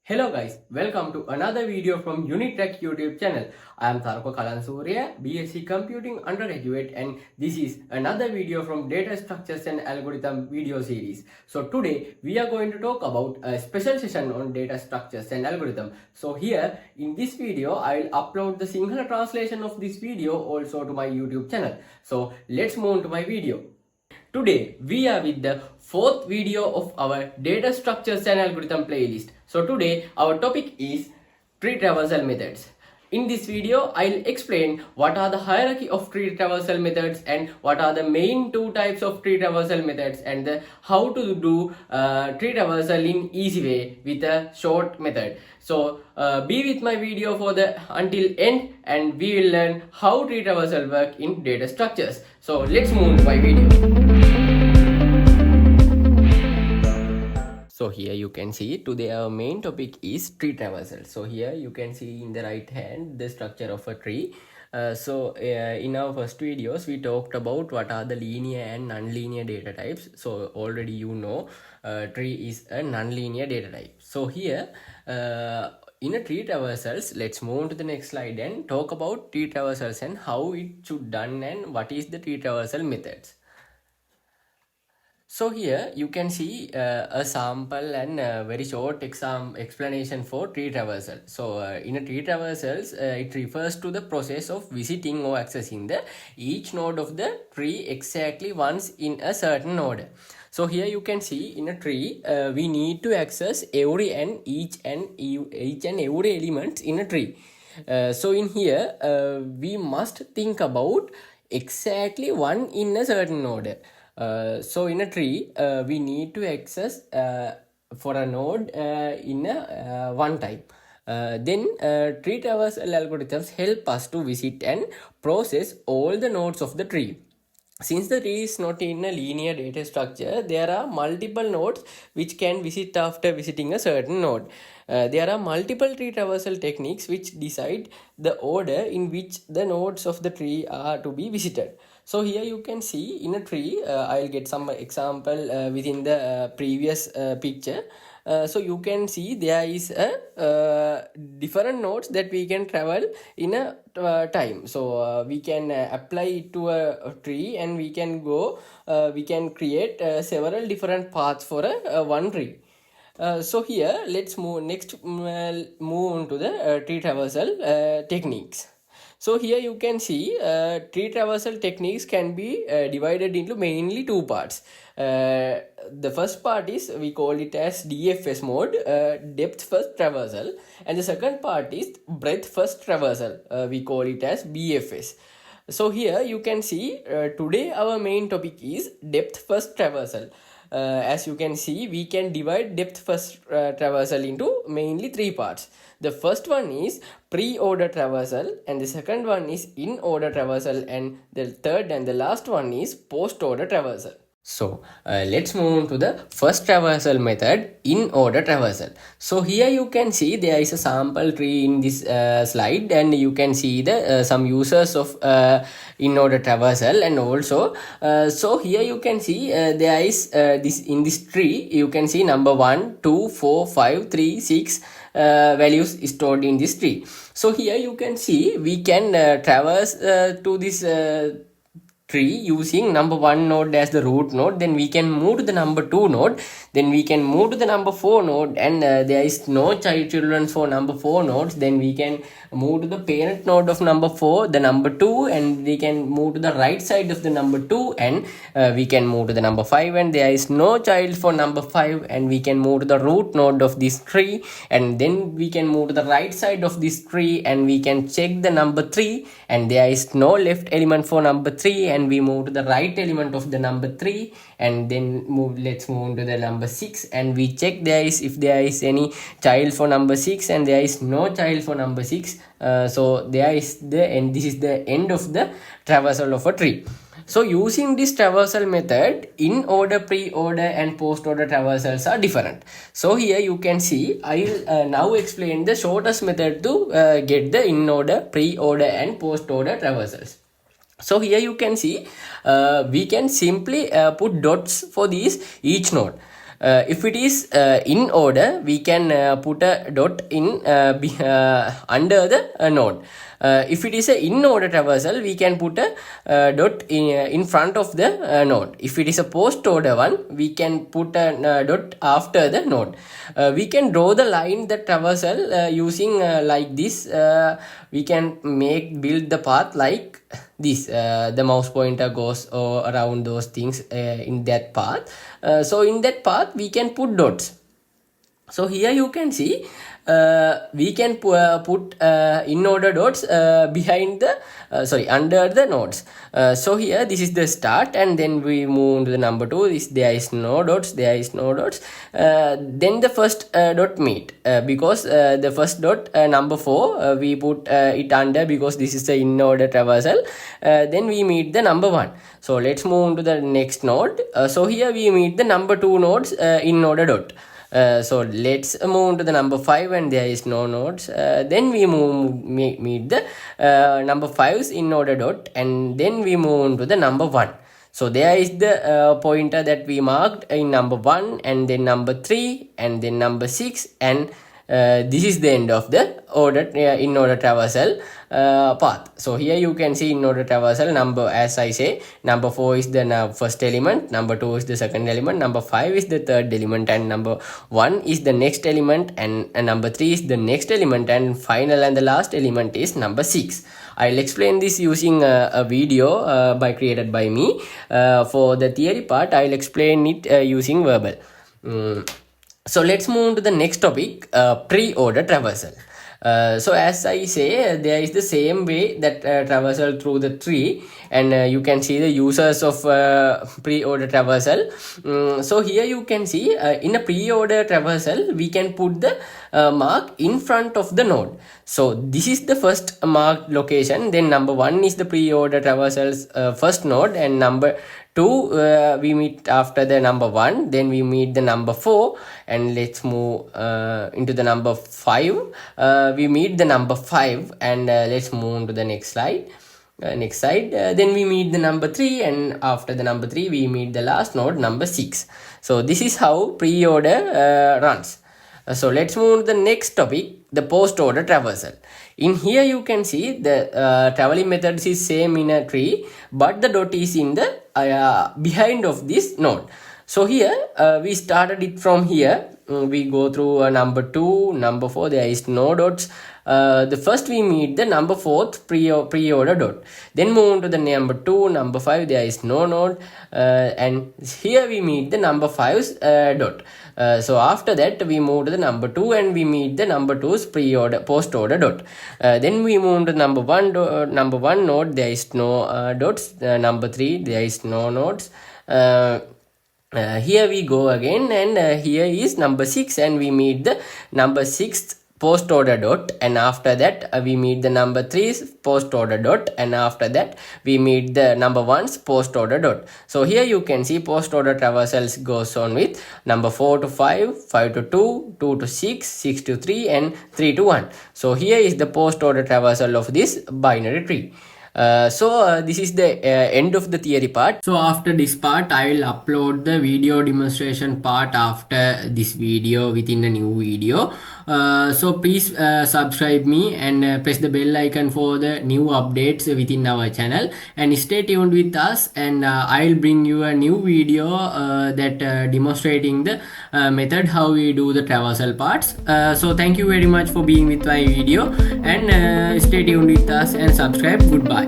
Hello guys, welcome to another video from Unitech YouTube channel. I am Tharko Kalansurya, BSc Computing undergraduate, and this is another video from Data Structures and Algorithm video series. So today we are going to talk about a special session on data structures and algorithm. So here in this video I will upload the Sinhala translation of this video also to my YouTube channel. So let's move on to my video. Today we are with the fourth video of our data structures and algorithm playlist. So today our topic is tree traversal methods. In this video I'll explain what are the hierarchy of tree traversal methods and what are the main two types of tree traversal methods and how to do tree traversal in easy way with a short method. So be with my video for the until end and we will learn how tree traversal work in data structures. So let's move to my video. So here you can see today our main topic is tree traversal. So here you can see in the right hand the structure of a tree. In our first videos we talked about what are the linear and non-linear data types. So already you know tree is a non-linear data type. So here in a tree traversals, let's move on to the next slide and talk about tree traversals and how it should done and what is the tree traversal methods. So here you can see a sample and a very short explanation for tree traversal. So in a tree traversals, it refers to the process of visiting or accessing each node of the tree exactly once in a certain order. So here you can see in a tree, we need to access each and every element in a tree. So in here, we must think about exactly one in a certain order. So in a tree, we need to access for a node in a one time. Then tree traversal algorithms help us to visit and process all the nodes of the tree. Since the tree is not in a linear data structure, there are multiple nodes which can visit after visiting a certain node. There are multiple tree traversal techniques which decide the order in which the nodes of the tree are to be visited. So here you can see in a tree, I'll get some example within the previous picture. So you can see there is a different nodes that we can travel in a time. So we can apply it to a tree and we can go, we can create several different paths for one tree. So here let's move move on to the tree traversal techniques. So here you can see tree traversal techniques can be divided into mainly two parts. The first part is we call it as DFS mode, depth first traversal, and the second part is breadth first traversal, we call it as BFS. So here you can see today our main topic is depth first traversal. As you can see, we can divide depth first traversal into mainly three parts. The first one is pre-order traversal, and the second one is in-order traversal, and the third and the last one is post-order traversal. So let's move on to the first traversal method, in-order traversal. So here you can see there is a sample tree in this slide, and you can see the some users of in-order traversal, and also so here you can see there is this in this tree you can see number 1, 2, 4, 5, 3, 6 values stored in this tree. So here you can see we can traverse to this tree using number 1 node as the root node. Then we can move to the number 2 node, then we can move to the number 4 node, and there is no children for number 4 nodes. Then we can move to the parent node of number 4, the number 2, and we can move to the right side of the number 2, and we can move to the number 5, and there is no child for number 5, and we can move to the root node of this tree, and then we can move to the right side of this tree, and we can check the number 3, and there is no left element for number 3, and we move to the right element of the number 3, and then let's move to the number 6, and we check if there is any child for number 6, and there is no child for number 6. So there is the end. This is the end of the traversal of a tree. So using this traversal method, in order, pre-order and post-order traversals are different. So here you can see I will now explain the shortest method to get the in order, pre-order and post-order traversals. So here you can see we can simply put dots for these each node. If it is in order, we can put a dot in under the node. If it is a in order traversal, we can put a dot in front of the node. If it is a post order one, we can put a dot after the node. We can draw the line the traversal using like this. We can build the path like this. The mouse pointer goes around those things in that path. So in that path we can put dots. So here you can see we can put in order dots behind the under the nodes. So here this is the start, and then we move to the number 2. There is no dots, there is no dots. Then the first dot meet because the first dot number 4 we put it under because this is the in order traversal. Then we meet the number 1. So let's move to the next node. So here we meet the number 2 nodes in order dot. So let's move to the number 5, and there is no nodes. Then we meet the number 5's in order dot, and then we move to the number 1. So there is the pointer that we marked in number 1, and then number 3, and then number 6, and this is the end of the in order traversal path. So here you can see in order traversal number, as I say, number 4 is the first element, number 2 is the second element, number 5 is the third element, and number 1 is the next element, and number 3 is the next element, and final and the last element is number 6. I'll explain this using a video created by me. For the theory part, I'll explain it using verbal. So let's move to the next topic, pre-order traversal. So as I say, there is the same way that traversal through the tree, and you can see the users of pre-order traversal. So here you can see in a pre-order traversal, we can put the mark in front of the node. So this is the first marked location. Then number 1 is the pre-order traversal's first node, and number 2 we meet after the number 1. Then we meet the number 4, and let's move into the number 5. We meet the number 5, and let's move to the next slide. Then we meet the number 3, and after the number 3 we meet the last node, number 6. So this is how pre-order runs. So let's move to the next topic, the post-order traversal. In here you can see the traveling methods is same in a tree, but the dot is in the behind of this node. So here we started it from here. We go through number 2, number 4, there is no dots. The first we meet the number 4th pre-order dot. Then move to the number 2, number 5, there is no node. And here we meet the number 5's dot. So after that we move to the number 2, and we meet the number 2's post-order dot. Then we move to number 1 node, there is no dots. Number 3, there is no nodes. Here we go again, and here is number 6, and we meet the number 6th post order dot, and after that we meet the number 3's post order dot, and after that we meet the number 1's post order dot. So here you can see post order traversals goes on with number 4 to 5, 5 to 2, 2 to 6, 6 to 3, and 3 to 1. So here is the post order traversal of this binary tree. So this is the end of the theory part. So after this part, I will upload the video demonstration part after this video within a new video. So please subscribe me and press the bell icon for the new updates within our channel, and stay tuned with us, and I'll bring you a new video that demonstrating the method how we do the traversal parts. So thank you very much for being with my video, and stay tuned with us and subscribe. Goodbye.